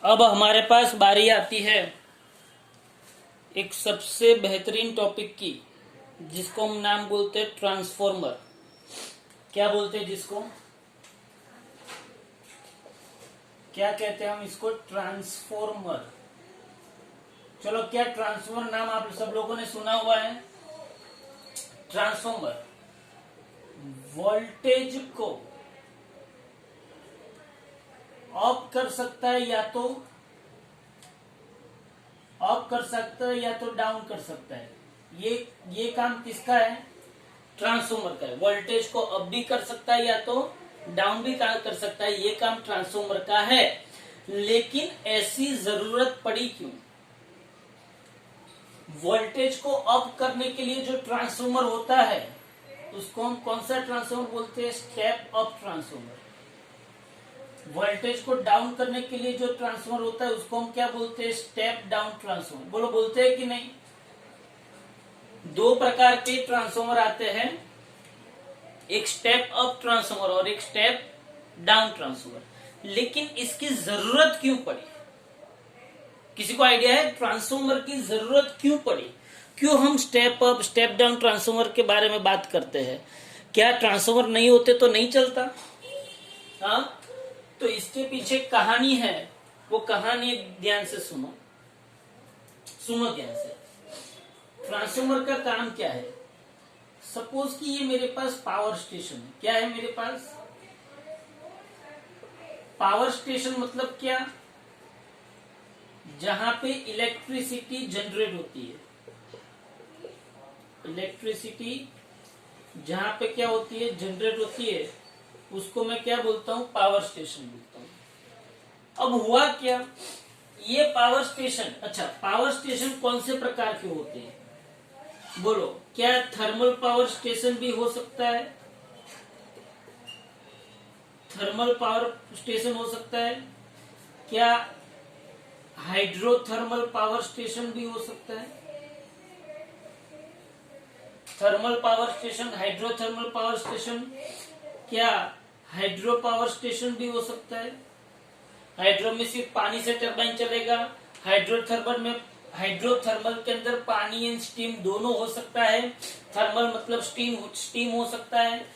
अब हमारे पास बारी आती है एक सबसे बेहतरीन टॉपिक की, जिसको हम नाम बोलते हैं ट्रांसफॉर्मर। क्या बोलते हैं जिसको, क्या कहते हैं हम इसको? ट्रांसफॉर्मर। चलो, क्या ट्रांसफॉर्मर नाम आप सब लोगों ने सुना हुआ है? ट्रांसफॉर्मर वोल्टेज को अप कर सकता है या तो अप कर सकता है या तो डाउन कर सकता है। ये काम किसका है? ट्रांसफॉर्मर का है। वोल्टेज को अप भी कर सकता है या तो डाउन भी कर सकता है। ये काम ट्रांसफॉर्मर का है। लेकिन ऐसी जरूरत पड़ी क्यों? वोल्टेज को अप करने के लिए जो ट्रांसफॉर्मर होता है उसको हम कौन सा ट्रांसफॉर्मर बोलते हैं? Step up transformer. वोल्टेज को डाउन करने के लिए जो ट्रांसफॉर्मर होता है उसको हम क्या बोलते हैं? Step down transformer. बोलो, बोलते हैं कि नहीं? दो प्रकार के ट्रांसफॉर्मर आते हैं, एक स्टेप अप ट्रांसफॉर्मर और एक स्टेप डाउन ट्रांसफॉर्मर। लेकिन इसकी जरूरत क्यों पड़ी? किसी को आइडिया है ट्रांसफॉर्मर की जरूरत क्यों पड़ी? क्यों हम step up step down transformer के बारे में बात करते हैं? क्या ट्रांसफॉर्मर नहीं होते तो नहीं चलता? हाँ, तो इसके पीछे कहानी है। वो कहानी ध्यान से सुनो ध्यान से। ट्रांसफॉर्मर का काम क्या है? सपोज कि ये मेरे पास पावर स्टेशन है। क्या है मेरे पास? पावर स्टेशन मतलब क्या? जहां पे इलेक्ट्रिसिटी जनरेट होती है। इलेक्ट्रिसिटी जहां पे क्या होती है? जनरेट होती है। उसको मैं क्या बोलता हूं? पावर स्टेशन बोलता हूं। अब हुआ क्या, ये पावर स्टेशन, अच्छा, पावर स्टेशन कौन से प्रकार के होते हैं? बोलो, क्या थर्मल पावर स्टेशन भी हो सकता है? थर्मल पावर स्टेशन हो सकता है। क्या हाइड्रोथर्मल पावर स्टेशन भी हो सकता है? Thermal power station, hydrothermal power station, क्या हाइड्रो पावर स्टेशन भी हो सकता है? हाइड्रो में सिर्फ पानी से टरबाइन चलेगा। हाइड्रोथर्मल के अंदर पानी एंड स्टीम दोनों हो सकता है। थर्मल मतलब स्टीम हो सकता है।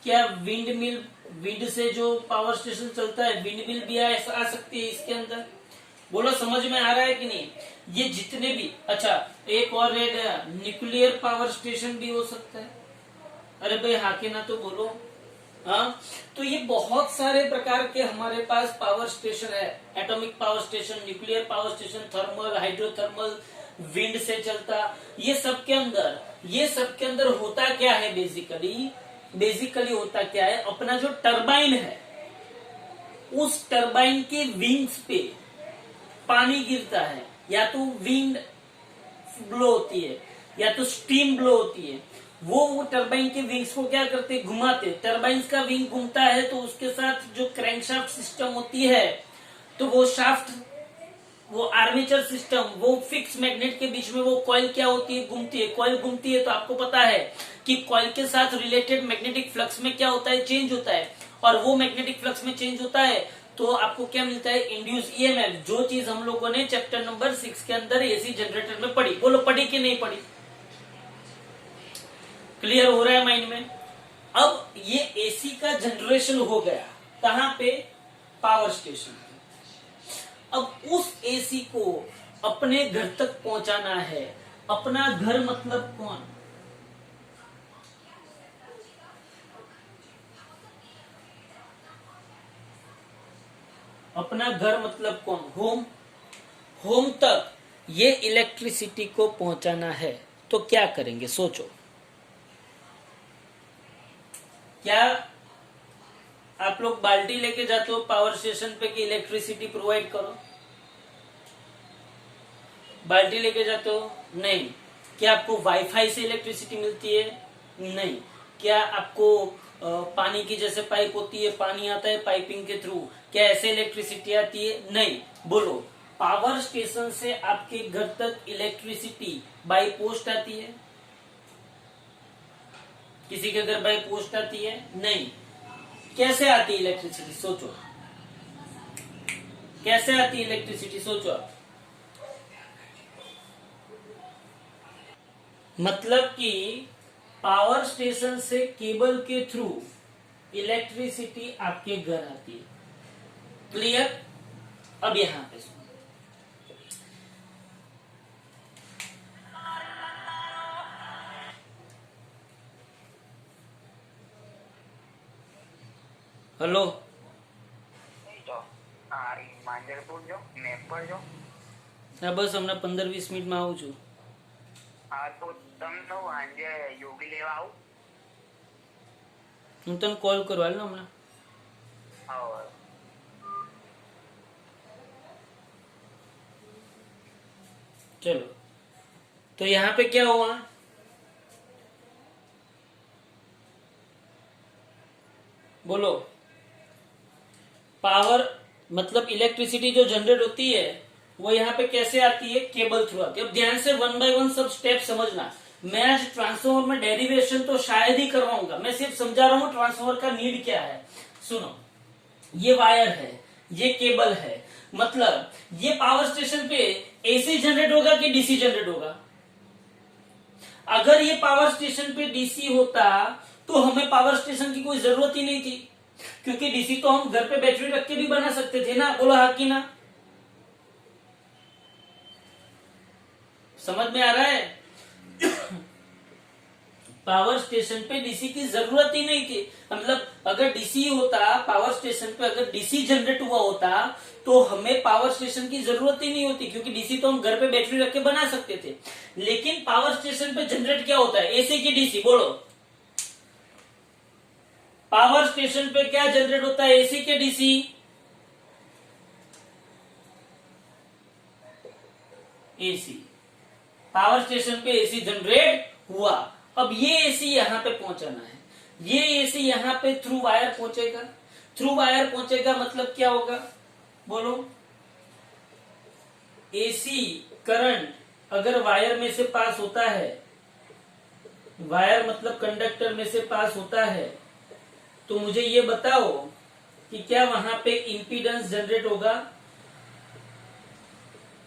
क्या विंड से जो पावर स्टेशन चलता है, विंड मिल भी आ सकती है इसके अंदर। बोलो, समझ में आ रहा है कि नहीं? ये जितने भी, अच्छा, एक और रह गया, न्यूक्लियर पावर स्टेशन भी हो सकता है। अरे भाई, हाँ के ना तो बोलो। हाँ, तो ये बहुत सारे प्रकार के हमारे पास पावर स्टेशन है। Atomic power station, nuclear power station, thermal, hydrothermal, wind से चलता। ये सब के अंदर होता क्या है? बेसिकली होता क्या है? अपना जो टरबाइन है, उस टरबाइन के विंग्स पे पानी गिरता है। या तो विंड ब्लो होती है या तो स्टीम ब्लो होती है। वो टरबाइन के विंग्स को क्या करते? घुमाते। टरबाइन का विंग घूमता है तो उसके साथ जो क्रैंकशाफ्ट सिस्टम होती है, तो वो आर्मेचर सिस्टम, वो फिक्स मैग्नेट के बीच में वो कॉइल क्या होती है? घूमती है। कॉइल घूमती है तो आपको पता है कि कॉइल के साथ रिलेटेड मैग्नेटिक फ्लक्स में क्या होता है? चेंज होता है। और वो मैग्नेटिक फ्लक्स में चेंज होता है तो आपको क्या मिलता है? Induce EMF. जो चीज हम लोगों ने चैप्टर नंबर 6 के अंदर एसी जनरेटर में पढ़ी। बोलो, पढ़ी कि नहीं पढ़ी? क्लियर हो रहा है माइंड में? अब ये एसी का जनरेशन हो गया कहां पे? Power station. अब उस एसी को अपने घर तक पहुंचाना है। अपना घर मतलब कौन? अपना घर मतलब कौन? होम तक ये इलेक्ट्रिसिटी को पहुंचाना है तो क्या करेंगे? सोचो। क्या आप लोग बाल्टी लेके जाते हो पावर स्टेशन पे कि इलेक्ट्रिसिटी प्रोवाइड करो? बाल्टी लेके जाते हो? नहीं। क्या आपको वाईफाई से इलेक्ट्रिसिटी मिलती है? नहीं। क्या आपको पानी की जैसे पाइप होती है, पानी आता है पाइपिंग के थ्रू, क्या ऐसे इलेक्ट्रिसिटी आती है? नहीं। बोलो, पावर स्टेशन से आपके घर तक इलेक्ट्रिसिटी बाई पोस्ट आती है? किसी के घर बाई पोस्ट आती है? नहीं। कैसे आती है इलेक्ट्रिसिटी? सोचो। कैसे आती है इलेक्ट्रिसिटी, सोचो आप। मतलब कि पावर स्टेशन से केबल के थ्रू इलेक्ट्रिसिटी आपके घर आती है। क्लियर? अब यहां पे सुनो, हेलो, હા બસ હમણાં 15-20 મિનિટમાં આવું છું. હું તને કોલ કરું હાલ ને હમણાં. चलो, तो यहाँ पे क्या हुआ, बोलो. पावर मतलब इलेक्ट्रिसिटी जो जनरेट होती है वो यहाँ पे कैसे आती है, केबल थ्रू आती है. अब ध्यान से 1 बाय 1 सब स्टेप समझना. मैं आज ट्रांसफॉर्मर में डेरिवेशन तो शायद ही करवाऊंगा, मैं सिर्फ समझा रहा हूँ ट्रांसफॉर्मर का नीड क्या है. सुनो, ये वायर है, ये केबल है, मतलब ये पावर स्टेशन पे एसी जनरेट होगा कि डीसी जनरेट होगा. अगर ये पावर स्टेशन पे डीसी होता तो हमें पावर स्टेशन की कोई जरूरत ही नहीं थी, क्योंकि डीसी तो हम घर पे बैटरी रख के भी बना सकते थे ना. बोलो हाँ कि ना. समझ में आ रहा है? पावर स्टेशन पे डीसी की जरूरत ही नहीं थी. मतलब अगर डीसी होता पावर स्टेशन पे, अगर डीसी जनरेट हुआ होता तो हमें पावर स्टेशन की जरूरत ही नहीं होती, क्योंकि डीसी तो हम घर पे बैटरी रख के बना सकते थे. लेकिन पावर स्टेशन पे जनरेट क्या होता है, एसी की डीसी. बोलो, पावर स्टेशन पे क्या जनरेट होता है, एसी के डीसी. एसी, पावर स्टेशन पे एसी जनरेट हुआ. अब ये एसी यहां पे पहुंचाना है, ये एसी यहां पे थ्रू वायर पहुंचेगा. थ्रू वायर पहुंचेगा मतलब क्या होगा, बोलो. एसी करंट अगर वायर में से पास होता है, वायर मतलब कंडक्टर में से पास होता है, तो मुझे ये बताओ कि क्या वहां पे इंपीडेंस जनरेट होगा,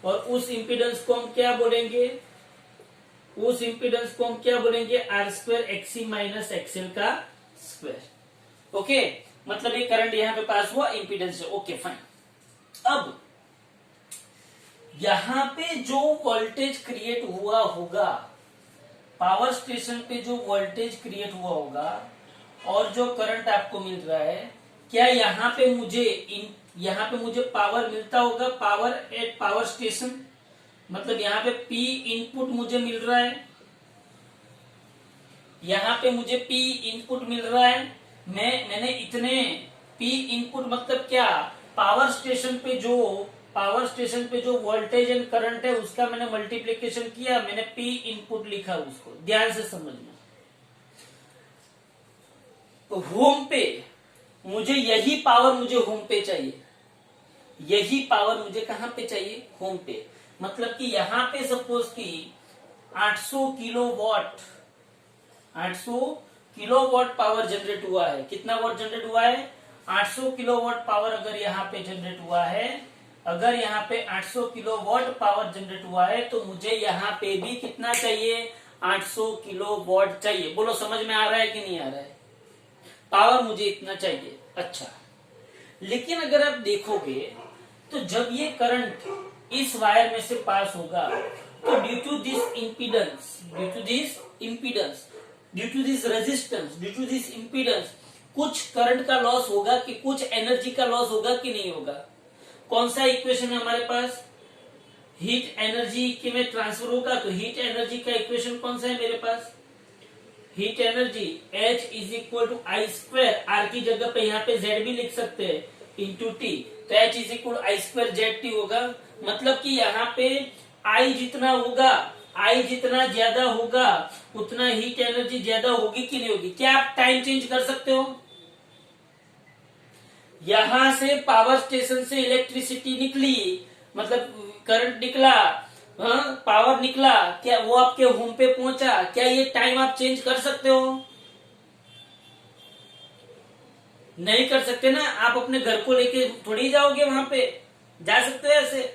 और उस इंपीडेंस को हम क्या बोलेंगे, उस इंपीडेंस को हम क्या बोलेंगे, R² XC माइनस XL का स्क्वायर. ओके, मतलब ये करंट यहां पे पास हुआ, इंपीडेंस है. Okay fine. अब यहां पे जो वोल्टेज क्रिएट हुआ होगा, पावर स्टेशन पे जो वोल्टेज क्रिएट हुआ होगा और जो करंट आपको मिल रहा है, क्या यहाँ पे मुझे पावर मिलता होगा, पावर एट पावर स्टेशन. मतलब यहाँ पे P इनपुट मुझे मिल रहा है, यहाँ पे मुझे P इनपुट मिल रहा है. मैंने इतने P इनपुट मतलब क्या, पावर स्टेशन पे जो वोल्टेज एंड करंट है उसका मैंने मल्टीप्लीकेशन किया, मैंने P इनपुट लिखा उसको. ध्यान से समझना. तो होम पे मुझे यही पावर मुझे होम पे चाहिए, यही पावर मुझे कहां पे चाहिए, होम पे. मतलब कि यहां पे सपोज कि 800 किलोवाट पावर जनरेट हुआ है. कितना वाट जनरेट हुआ है, 800 किलोवाट पावर. अगर यहाँ पे जनरेट हुआ है, अगर यहाँ पे 800 किलोवाट पावर जनरेट हुआ है, तो मुझे यहाँ पे भी कितना चाहिए, 800 किलोवाट चाहिए. बोलो समझ में आ रहा है कि नहीं आ रहा है, पावर मुझे इतना चाहिए. अच्छा, लेकिन अगर आप देखोगे तो जब ये करंट इस वायर में से पास होगा, तो ड्यू टू दिस इम्पीडेंस कुछ करंट का लॉस होगा कि कुछ एनर्जी का लॉस होगा कि नहीं होगा. कौन सा इक्वेशन है हमारे पास, हीट एनर्जी के में ट्रांसफर होगा, तो हीट एनर्जी का इक्वेशन कौन सा है मेरे पास, heat energy H is equal to I². R की जगह पे यहाँ पे Z भी लिख सकते हैं, इंटू T. तो H is equal I² ZT होगा. मतलब कि यहाँ पे I जितना होगा, I जितना ज्यादा होगा उतना हीट एनर्जी ज्यादा होगी कि नहीं होगी. क्या आप टाइम चेंज कर सकते हो, यहां से पावर स्टेशन से इलेक्ट्रिसिटी निकली, मतलब करंट निकला, पावर निकला, क्या वो आपके होम पे पहुंचा, क्या ये टाइम आप चेंज कर सकते हो, नहीं कर सकते ना. आप अपने घर को लेके थोड़ी जाओगे वहां पे, जा सकते हैं ऐसे?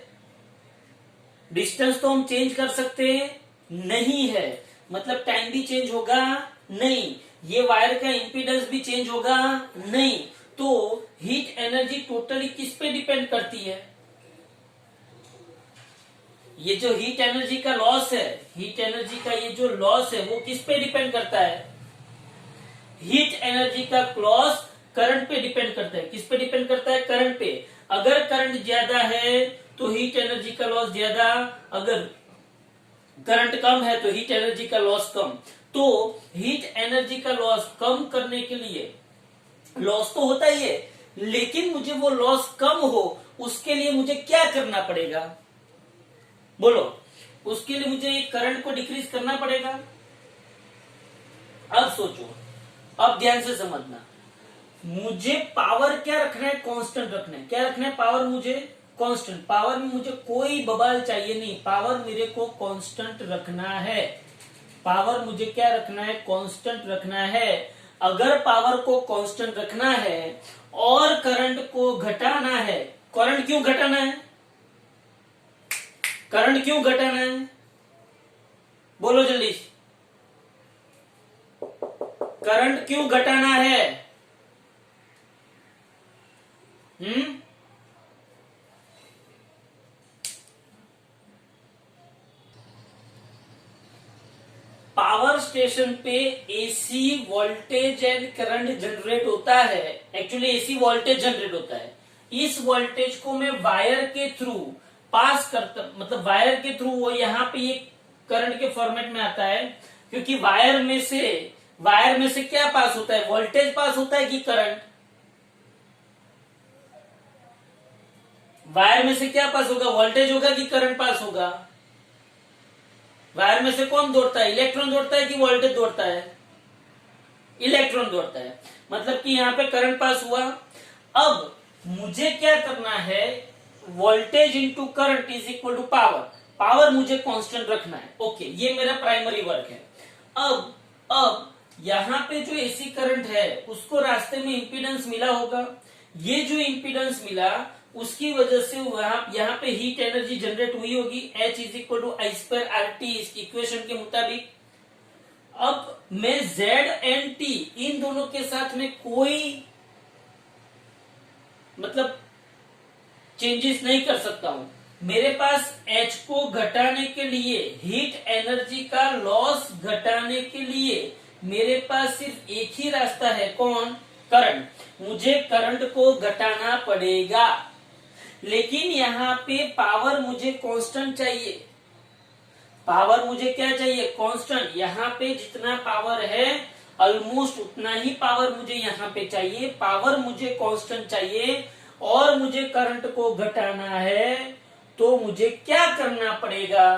डिस्टेंस तो हम चेंज कर सकते हैं नहीं है, मतलब टाइम भी चेंज होगा नहीं, ये वायर का इंपीडेंस भी चेंज होगा नहीं, तो हीट एनर्जी टोटली किस पे डिपेंड करती है? ये जो हीट एनर्जी का लॉस है, हीट एनर्जी का ये जो लॉस है वो किस पे डिपेंड करता है? हीट एनर्जी का लॉस करंट पे डिपेंड करता है। किस पे डिपेंड करता है? करंट पे। अगर करंट ज्यादा है तो हीट एनर्जी का लॉस ज्यादा, अगर करंट कम है तो हीट एनर्जी का लॉस कम। तो हीट एनर्जी का लॉस कम करने के लिए, लॉस तो होता ही है, लेकिन मुझे वो लॉस कम हो उसके लिए मुझे क्या करना पड़ेगा? बोलो, उसके लिए मुझे करंट को डिक्रीज करना पड़ेगा। अब सोचो, अब ध्यान से समझना, मुझे पावर क्या रखना है? कांस्टेंट रखना है। क्या रखना है? पावर मुझे कांस्टेंट। पावर में मुझे कोई बवाल चाहिए नहीं, पावर मेरे को कांस्टेंट रखना है। पावर मुझे क्या रखना है? कांस्टेंट रखना है। अगर पावर को कांस्टेंट रखना है और करंट को घटाना है, करंट क्यों घटाना है? करंट क्यों घटाना है? बोलो जल्दी, करंट क्यों घटाना है? पावर स्टेशन पे AC voltage and current generate होता है। एक्चुअली एसी वोल्टेज जनरेट होता है। इस वोल्टेज को मैं वायर के थ्रू पास करता, मतलब वायर के थ्रू वो यहाँ पे ये करंट के फॉर्मेट में आता है, क्योंकि वायर में से क्या पास होता है? वोल्टेज पास होता है कि करंट? वायर में से क्या पास होगा? वोल्टेज होगा कि करंट पास होगा? वायर में से कौन दौड़ता है? इलेक्ट्रॉन दौड़ता है कि वोल्टेज दौड़ता है? इलेक्ट्रॉन दौड़ता है, मतलब कि यहाँ पे करंट पास हुआ। अब मुझे क्या करना है? Voltage into current is equal to power. Power मुझे कांस्टेंट रखना है। ओके, ये मेरा प्राइमरी वर्क है। अब यहाँ पे जो एसी करंट है उसको रास्ते में इंपीडेंस मिला होगा। ये जो इंपीडेंस मिला उसकी वजह से यहाँ पे हीट एनर्जी जनरेट हुई होगी, H is equal to I square R T, इस इक्वेशन के मुताबिक। अब मैं Z एंड T इन दोनों के साथ में कोई मतलब चेंजेस नहीं कर सकता हूं। मेरे पास H को घटाने के लिए, हीट एनर्जी का लॉस घटाने के लिए मेरे पास सिर्फ एक ही रास्ता है। कौन? करंट। मुझे करंट को घटाना पड़ेगा, लेकिन यहाँ पे पावर मुझे कांस्टेंट चाहिए। पावर मुझे क्या चाहिए? कांस्टेंट। यहाँ पे जितना पावर है ऑलमोस्ट उतना ही पावर मुझे यहाँ पे चाहिए। पावर मुझे कांस्टेंट चाहिए और मुझे करंट को घटाना है, तो मुझे क्या करना पड़ेगा?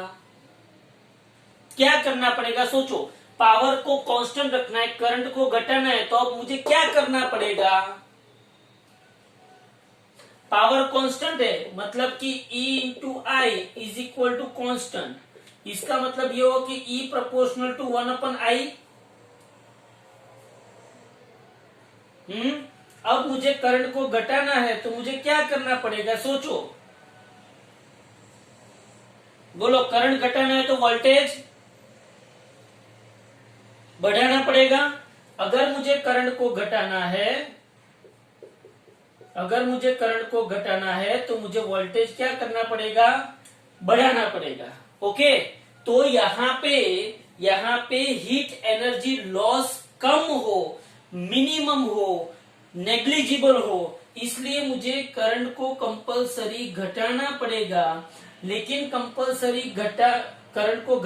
क्या करना पड़ेगा? सोचो, पावर को कांस्टेंट रखना है, करंट को घटाना है, तो अब मुझे क्या करना पड़ेगा? पावर कांस्टेंट है, मतलब कि E into I is equal to constant. इसका मतलब ये हो कि E प्रोपोर्शनल टू 1/i। अब मुझे करंट को घटाना है तो मुझे क्या करना पड़ेगा? सोचो, बोलो, करंट घटाना है तो वोल्टेज बढ़ाना पड़ेगा। अगर मुझे करंट को घटाना है तो मुझे वोल्टेज क्या करना पड़ेगा? बढ़ाना पड़ेगा। ओके, तो यहाँ पे हीट एनर्जी लॉस कम हो, मिनिमम हो, नेग्लिजिबल हो, इसलिए मुझे करंट को कंपलसरी घटाना पड़ेगा। लेकिन कंपलसरी करंट को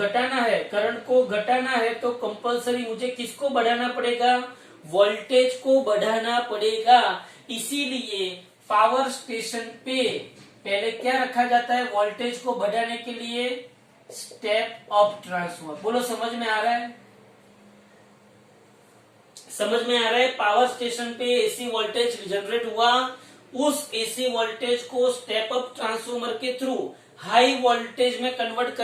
घटाना है तो कंपलसरी मुझे किसको बढ़ाना पड़ेगा? वोल्टेज को बढ़ाना पड़ेगा। इसीलिए पावर स्टेशन पे पहले क्या रखा जाता है? वोल्टेज को बढ़ाने के लिए स्टेप अप ट्रांसफॉर्मर। बोलो, समझ में आ रहा है? समझ में आ रहा है? पावर स्टेशन पे एसी वोल्टेज जनरेट हुआ, उस एसी वोल्टेज को स्टेप अप ट्रांसफॉर्मर के थ्रू हाई वोल्टेज में कन्वर्ट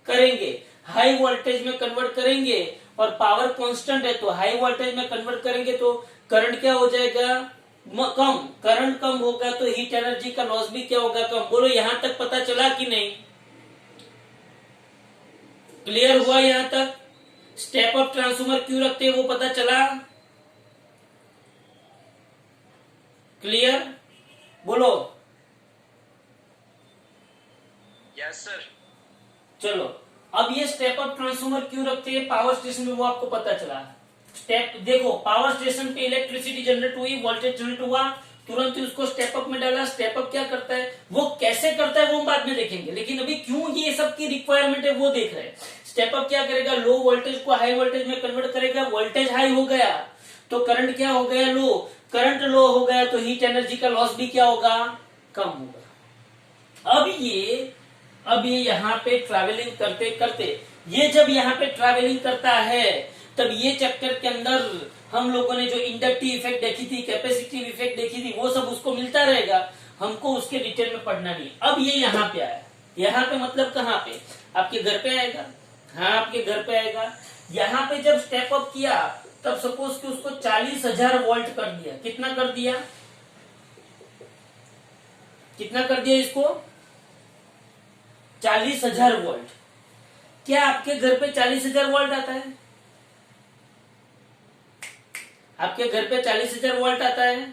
करेंगे। हाई वोल्टेज में कन्वर्ट करेंगे और पावर कांस्टेंट है तो हाई वोल्टेज में कन्वर्ट करेंगे तो करंट क्या हो जाएगा? कम, करंट कम होगा तो हीट एनर्जी का लॉस भी क्या होगा, कम। बोलो यहां तक पता चला कि नहीं? क्लियर हुआ यहां तक? स्टेप अप ट्रांसफॉर्मर क्यों रखते हैं वो पता चला? क्लियर? बोलो। Yes sir. चलो, अब ये स्टेप अप ट्रांसफॉर्मर क्यों रखते हैं पावर स्टेशन में वो आपको पता चला। स्टेप देखो, पावर स्टेशन पे इलेक्ट्रिसिटी जनरेट हुई, वोल्टेज जनरेट हुआ, तुरंत ही उसको स्टेप अप में डाला। स्टेप अप क्या करता है, वो कैसे करता है वो हम बाद में देखेंगे, लेकिन अभी क्यों ये सब की रिक्वायरमेंट है वो देख रहे हैं। स्टेप अप क्या करेगा, लो वोल्टेज को हाई वोल्टेज में कन्वर्ट करेगा। वोल्टेज हाई हो गया तो करंट क्या हो गया, लो। करंट लो हो गया तो हीट एनर्जी का लॉस भी क्या होगा, कम होगा। अब ये यहाँ पे ट्रैवलिंग करते करते, ये जब यहाँ पे ट्रैवलिंग करता है तब ये चैप्टर के अंदर हम लोगों ने जो इंडक्टिव इफेक्ट देखी थी, कैपेसिटिव इफेक्ट देखी थी, वो सब उसको मिलता रहेगा, हमको उसके डिटेल में पढ़ना नहीं। अब ये यहाँ पे आया, यहाँ पे मतलब कहाँ पे, आपके घर पे आएगा। हाँ, आपके घर पे आएगा। यहाँ पे जब स्टेप अप किया तब सपोज कि उसको 40,000 वोल्ट कर दिया। कितना कर दिया, कितना कर दिया इसको, 40,000 वोल्ट। क्या आपके घर पे 40,000 वोल्ट आता है? आपके घर पे 40,000 वोल्ट आता है?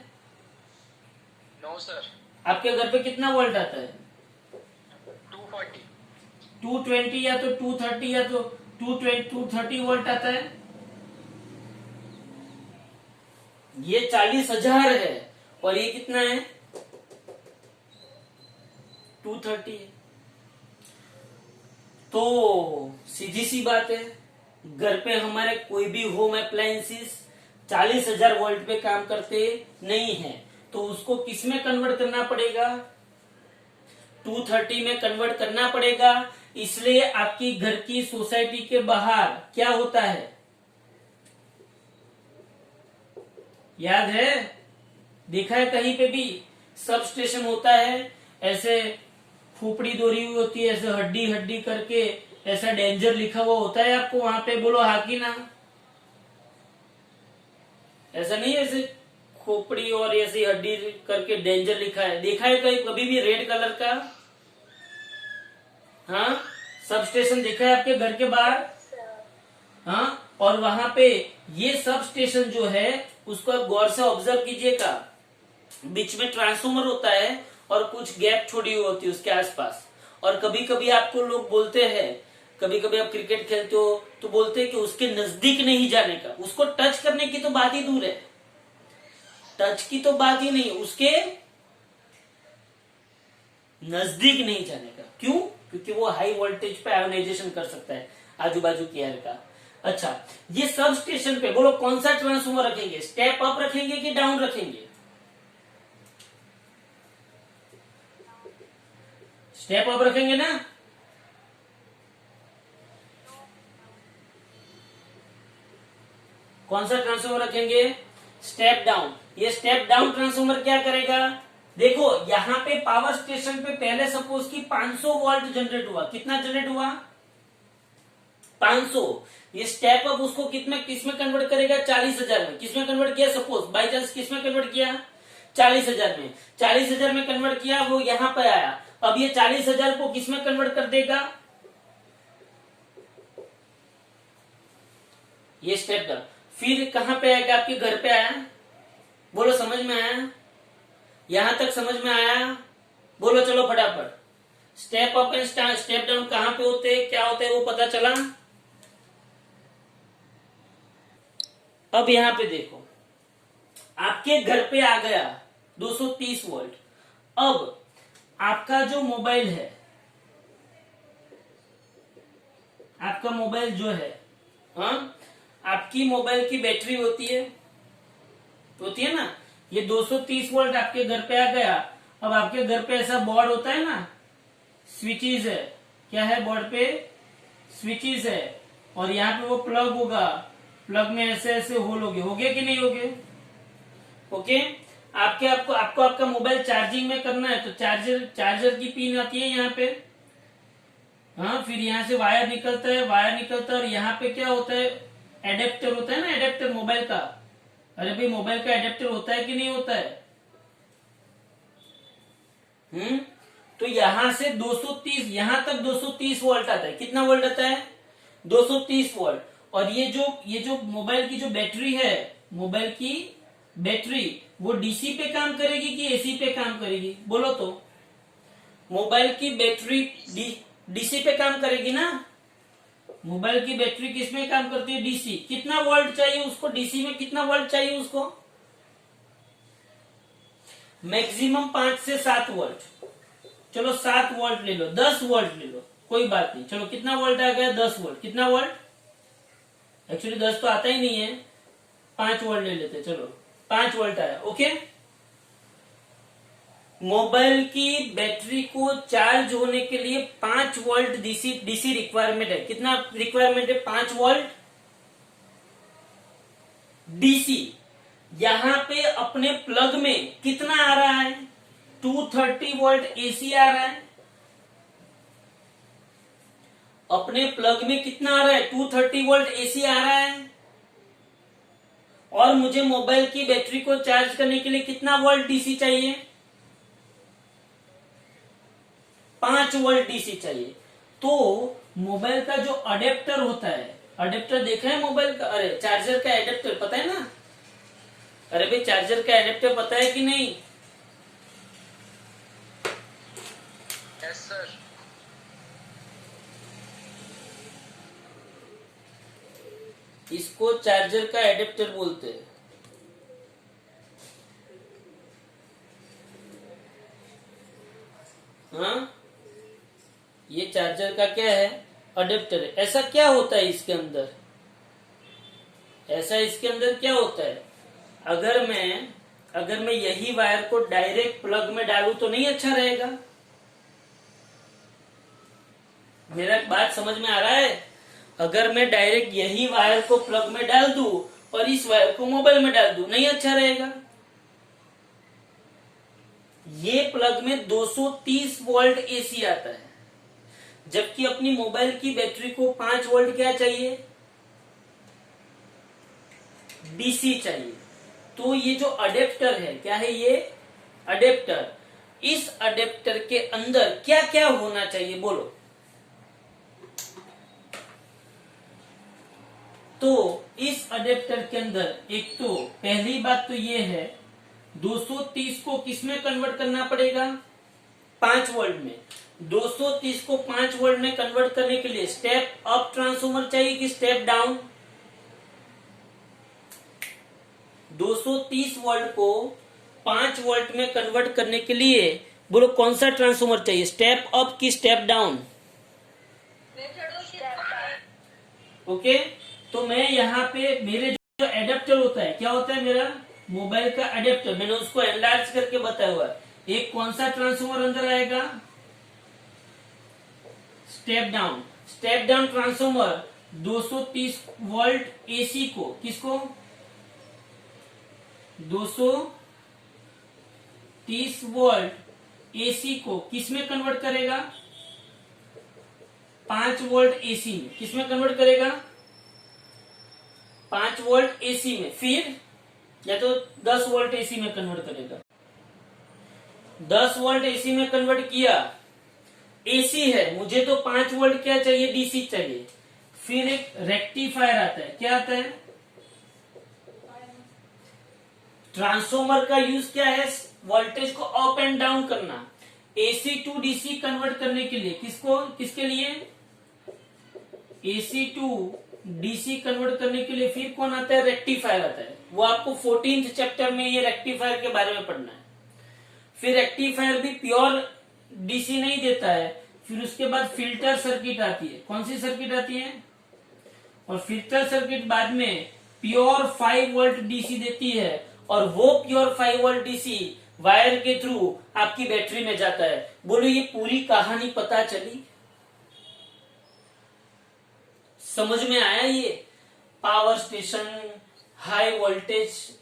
No sir. आपके घर पे कितना वोल्ट आता है? 240। 220 या तो 230 या तो 230 वोल्ट आता है। ये 40,000 है और ये कितना है, 230 है। तो सीधी सी बात है, घर पे हमारे कोई भी होम अप्लायंसेस 40,000 वोल्ट पे काम करते नहीं है, तो उसको किस में कन्वर्ट करना पड़ेगा, 230 में कन्वर्ट करना पड़ेगा। इसलिए आपकी घर की सोसाइटी के बाहर क्या होता है, याद है, देखा है कहीं पे भी, सब स्टेशन होता है, ऐसे खोपड़ी दोरी हुई होती है, ऐसे हड्डी हड्डी करके ऐसा डेंजर लिखा हुआ होता है आपको वहां पे, बोलो हाँ कि ना। ऐसा नहीं है, ऐसे खोपड़ी और ऐसी हड्डी करके डेंजर लिखा है, देखा है कहीं कभी भी रेड कलर का? हाँ, सब स्टेशन देखा है आपके घर के बाहर? हाँ, और वहां पे ये सब स्टेशन जो है उसको आप गौर से ऑब्जर्व कीजिएगा, बीच में ट्रांसफॉर्मर होता है और कुछ गैप छोड़ी हुई होती है उसके आसपास। और कभी कभी आपको लोग बोलते हैं, कभी कभी आप क्रिकेट खेलते हो तो बोलते हैं कि उसके नजदीक नहीं जाने का, उसको टच करने की तो बात ही दूर है, टच की तो बात ही नहीं, उसके नजदीक नहीं जाने का। क्यों? क्योंकि वो हाई वोल्टेज पे आयोनाइजेशन कर सकता है आजू बाजू की एयर का। अच्छा, ये सब स्टेशन पे बोलो कौन सा ट्रांसफॉर्मर रखेंगे, स्टेप अप रखेंगे कि डाउन रखेंगे? स्टेप अप रखेंगे ना। कौन सा ट्रांसफॉर्मर रखेंगे, स्टेप डाउन। ये स्टेप डाउन ट्रांसफॉर्मर क्या करेगा, देखो यहाँ पे पावर स्टेशन पे पहले सपोज की 500 वोल्ट जनरेट हुआ, कितना जनरेट हुआ, 500। ये स्टेप अप उसको किसमें कन्वर्ट करेगा, 40,000 में। किसमें कन्वर्ट किया, सपोज बाई चांस किसमें कन्वर्ट किया, 40,000 में। 40,000 में कन्वर्ट किया, वो यहां पर आया। अब ये 40,000 को किसमें कन्वर्ट कर देगा, ये स्टेप डाउन। फिर कहां पे आएगा, आपके घर पे आया, बोलो समझ में आया, यहां तक समझ में आया, बोलो चलो फटाफट। Step up and step down कहां पे होते हैं, क्या होते हैं वो पता चला। अब यहां पे देखो, आपके घर पे आ गया 230 वोल्ट। अब आपका जो मोबाइल है, आपका मोबाइल जो है, हाँ, आपकी मोबाइल की बैटरी होती है ना, ये 230 वोल्ट आपके घर पे आ गया। अब आपके घर पे ऐसा बोर्ड होता है ना, स्विचेस है, क्या है बोर्ड पे, स्विचेस है, और यहाँ पे वो प्लग होगा, प्लग में ऐसे ऐसे होल होगे कि नहीं होगे, ओके। आपको आपका मोबाइल चार्जिंग में करना है तो चार्जर की पिन आती है यहाँ पे, हाँ, फिर यहाँ से वायर निकलता है और यहाँ पे क्या होता है, एडेप्टर होता है ना, एडेप्टर मोबाइल का। अरे भाई, मोबाइल का एडेप्टर होता है कि नहीं होता है, तो यहां से 230, यहां तक 230 वोल्ट आता है। कितना वोल्ट आता है? 230 वोल्ट। और ये जो मोबाइल की जो बैटरी है, मोबाइल की बैटरी, वो डीसी पे काम करेगी कि एसी पे काम करेगी? बोलो तो। मोबाइल की बैटरी डीसी पे काम करेगी ना। मोबाइल की बैटरी किस में काम करती है? डीसी। कितना वोल्ट चाहिए उसको? डीसी में कितना वोल्ट चाहिए उसको? मैक्सिमम 5 से 7 वोल्ट। चलो 7 वोल्ट ले लो, 10 वोल्ट ले लो, कोई बात नहीं। चलो कितना वोल्ट आ गया? 10 वोल्ट। कितना वोल्ट? एक्चुअली 10 तो आता ही नहीं है, 5 वोल्ट ले लेते। चलो 5 वोल्ट आया। ओके। मोबाइल की बैटरी को चार्ज होने के लिए 5 वोल्ट डीसी रिक्वायरमेंट है। कितना रिक्वायरमेंट है? 5 वोल्ट डीसी। यहां पे अपने प्लग में कितना आ रहा है? 230 वोल्ट एसी आ रहा है। अपने प्लग में कितना आ रहा है? 230 वोल्ट एसी आ रहा है। और मुझे मोबाइल की बैटरी को चार्ज करने के लिए कितना वोल्ट डीसी चाहिए? 5 वोल्ट डीसी चाहिए। तो मोबाइल का जो अडेप्टर होता है, अडेप्टर देखा है मोबाइल का? अरे चार्जर का एडेप्टर पता है ना? अरे भाई चार्जर का एडेप्टर पता है कि नहीं? Yes sir. इसको चार्जर का एडेप्टर बोलते हैं। हाँ, ये चार्जर का क्या है? अडेप्टर है। ऐसा क्या होता है इसके अंदर? ऐसा इसके अंदर क्या होता है? अगर मैं यही वायर को डायरेक्ट प्लग में डालूं तो नहीं अच्छा रहेगा? मेरा बात समझ में आ रहा है? अगर मैं डायरेक्ट यही वायर को प्लग में डाल दूं और इस वायर को मोबाइल में डाल दूं, नहीं अच्छा रहेगा? ये प्लग में 230 वोल्ट एसी आता है, जबकि अपनी मोबाइल की बैटरी को 5 वोल्ट क्या चाहिए? डीसी चाहिए। तो ये जो अडेप्टर है, क्या है ये? अडेप्टर। इस अडेप्टर के अंदर क्या क्या होना चाहिए बोलो? तो इस अडेप्टर के अंदर एक तो पहली बात तो ये है, 230 को किस में कन्वर्ट करना पड़ेगा? 5 वोल्ट में। 230 को 5 वोल्ट में कन्वर्ट करने के लिए स्टेप अप ट्रांसफॉर्मर चाहिए कि स्टेप डाउन? 230 वोल्ट को 5 वोल्ट में कन्वर्ट करने के लिए बोलो कौन सा ट्रांसफॉर्मर चाहिए? स्टेप अप की स्टेप डाउन? ओके। तो मैं यहाँ पे मेरे जो एडेप्टर होता है, क्या होता है मेरा? मोबाइल का एडेप्टर। मैंने उसको एनलार्ज करके बताया हुआ है। एक कौन सा ट्रांसफॉर्मर अंदर आएगा? Step down. Step down transformer 230 volt AC को, किसको? 230 वोल्ट एसी को किस में कन्वर्ट करेगा? 5 वोल्ट एसी में। किस में कन्वर्ट करेगा? 5 वोल्ट एसी में। फिर या तो 10 वोल्ट एसी में कन्वर्ट करेगा। 10 वोल्ट एसी में कन्वर्ट किया। एसी है, मुझे तो 5 वोल्ट क्या चाहिए? डीसी चाहिए। फिर एक रेक्टिफायर आता है। क्या आता है? ट्रांसफॉर्मर का यूज क्या है? वोल्टेज को अप एंड डाउन करना। एसी टू डीसी कन्वर्ट करने के लिए किसके लिए? एसी टू डीसी कन्वर्ट करने के लिए फिर कौन आता है? रेक्टिफायर आता है। वो आपको 14th चैप्टर में ये रेक्टिफायर के बारे में पढ़ना है। फिर रेक्टिफायर भी प्योर डीसी नहीं देता है। फिर उसके बाद फिल्टर सर्किट आती है। कौन सी सर्किट आती है? और फिल्टर सर्किट बाद में प्योर 5 वोल्ट डीसी देती है। और वो प्योर 5 वोल्ट डीसी वायर के थ्रू आपकी बैटरी में जाता है। बोलो ये पूरी कहानी पता चली? समझ में आया? ये power station high voltage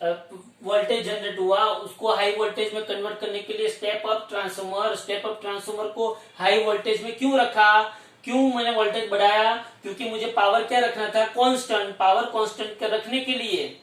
generate हुआ, उसको हाई वोल्टेज में कन्वर्ट करने के लिए स्टेप अप ट्रांसफॉर्मर को हाई वोल्टेज में क्यों रखा? क्यों मैंने वोल्टेज बढ़ाया? क्योंकि मुझे पावर क्या रखना था? कांस्टेंट। पावर कांस्टेंट रखने के लिए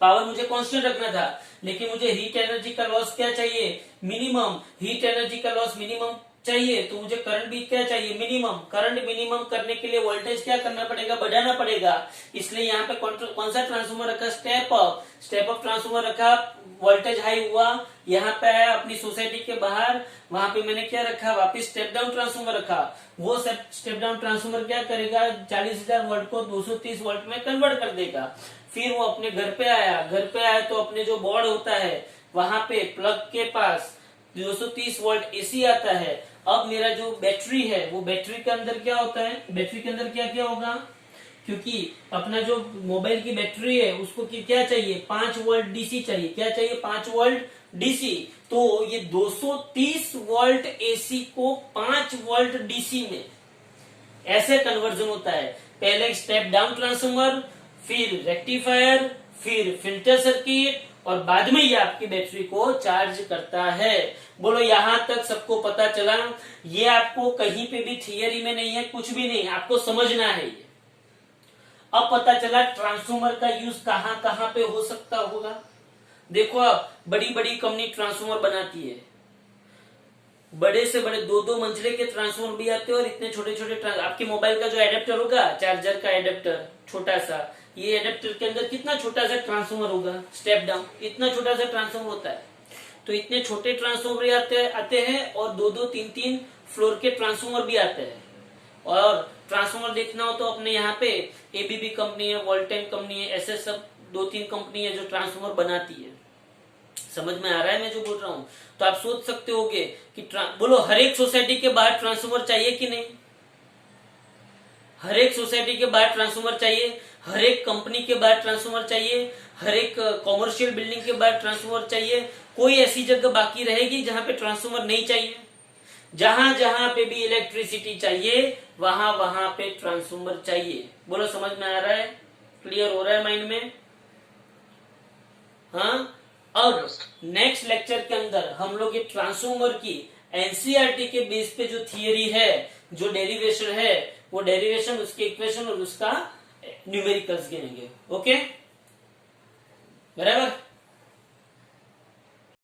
पावर मुझे कांस्टेंट रखना था, लेकिन मुझे हीट एनर्जी का लॉस क्या चाहिए, मिनिमम। हीट एनर्जी का लॉस मिनिमम चाहिए, तो मुझे करंट भी क्या चाहिए, मिनिमम। करंट मिनिमम करने के लिए वोल्टेज क्या करना पड़ेगा, बढ़ाना पड़ेगा। इसलिए यहाँ पे कौन सा ट्रांसफॉर्मर रखा, स्टेप अप ट्रांसफॉर्मर रखा। वोल्टेज हाई हुआ, यहाँ पे आया अपनी सोसाइटी के बाहर, वहां पे मैंने क्या रखा, वापिस स्टेप डाउन ट्रांसफॉर्मर रखा। वो स्टेप डाउन ट्रांसफॉर्मर क्या करेगा, 40,000 वोल्ट को 230 वोल्ट में कन्वर्ट कर देगा। फिर वो अपने घर पे आया तो अपने जो बोर्ड होता है वहां पे प्लग के पास 230 वोल्ट एसी आता है। अब मेरा जो बैटरी है, वो बैटरी के अंदर क्या होता है, बैटरी के अंदर क्या क्या होगा, क्योंकि अपना जो मोबाइल की बैटरी है उसको क्या चाहिए, 5 वोल्ट डीसी चाहिए। क्या चाहिए, 5 वोल्ट डीसी। तो ये 230 वोल्ट एसी को 5 वोल्ट डीसी में ऐसे कन्वर्जन होता है। पहले स्टेप डाउन ट्रांसफॉर्मर, फिर रेक्टिफायर, फिर फिल्टर सर्किट, और बाद में ये आपकी बैटरी को चार्ज करता है। बोलो यहां तक सबको पता चला। ये आपको कहीं पे भी थियरी में नहीं है, कुछ भी नहीं, आपको समझना है ये। अब पता चला ट्रांसफॉर्मर का यूज कहां कहां पे हो सकता होगा। देखो अब बड़ी बड़ी कंपनी ट्रांसफॉर्मर बनाती है, बड़े से बड़े 2-2 मंजिले के ट्रांसफॉर्मर भी आते हैं, और इतने छोटे छोटे आपके मोबाइल का जो एडेप्टर होगा, चार्जर का एडेप्टर छोटा सा, ये एडेप्टर के अंदर कितना छोटा सा ट्रांसफॉर्मर होगा, स्टेप डाउन, इतना छोटा सा ट्रांसफॉर्मर होता है। तो इतने छोटे ट्रांसफॉर्मर आते हैं, और 2-2, 3-3 फ्लोर के ट्रांसफॉर्मर भी आते हैं। और ट्रांसफॉर्मर देखना हो तो अपने यहाँ पे एबीबी कंपनी है, वोल्टेन कंपनी है, ऐसे सब 2-3 कंपनी है जो ट्रांसफॉर्मर बनाती है। समझ में आ रहा है मैं जो बोल रहा हूँ। तो आप सोच सकते होगे कि बोलो हर एक सोसाइटी के बाहर ट्रांसफॉर्मर चाहिए कि नहीं, हर एक सोसाइटी के बाहर ट्रांसफॉर्मर चाहिए, हर एक कंपनी के बाहर ट्रांसफॉर्मर चाहिए, हर एक कॉमर्शियल बिल्डिंग के बाहर ट्रांसफॉर्मर चाहिए। कोई ऐसी जगह बाकी रहेगी जहां पे ट्रांसफॉर्मर नहीं चाहिए। जहां जहां पे भी इलेक्ट्रिसिटी चाहिए वहां वहां पे ट्रांसफॉर्मर चाहिए। बोलो समझ में आ रहा है, क्लियर हो रहा है माइंड में। हाँ, अब नेक्स्ट लेक्चर के अंदर हम लोग ये ट्रांसफॉर्मर की एनसीईआरटी के बेस पे जो थियरी है, जो डेरिवेशन है, वो डेरिवेशन, उसके इक्वेशन और उसका न्यूमेरिकल्स गिनेंगे। ओके, बराबर।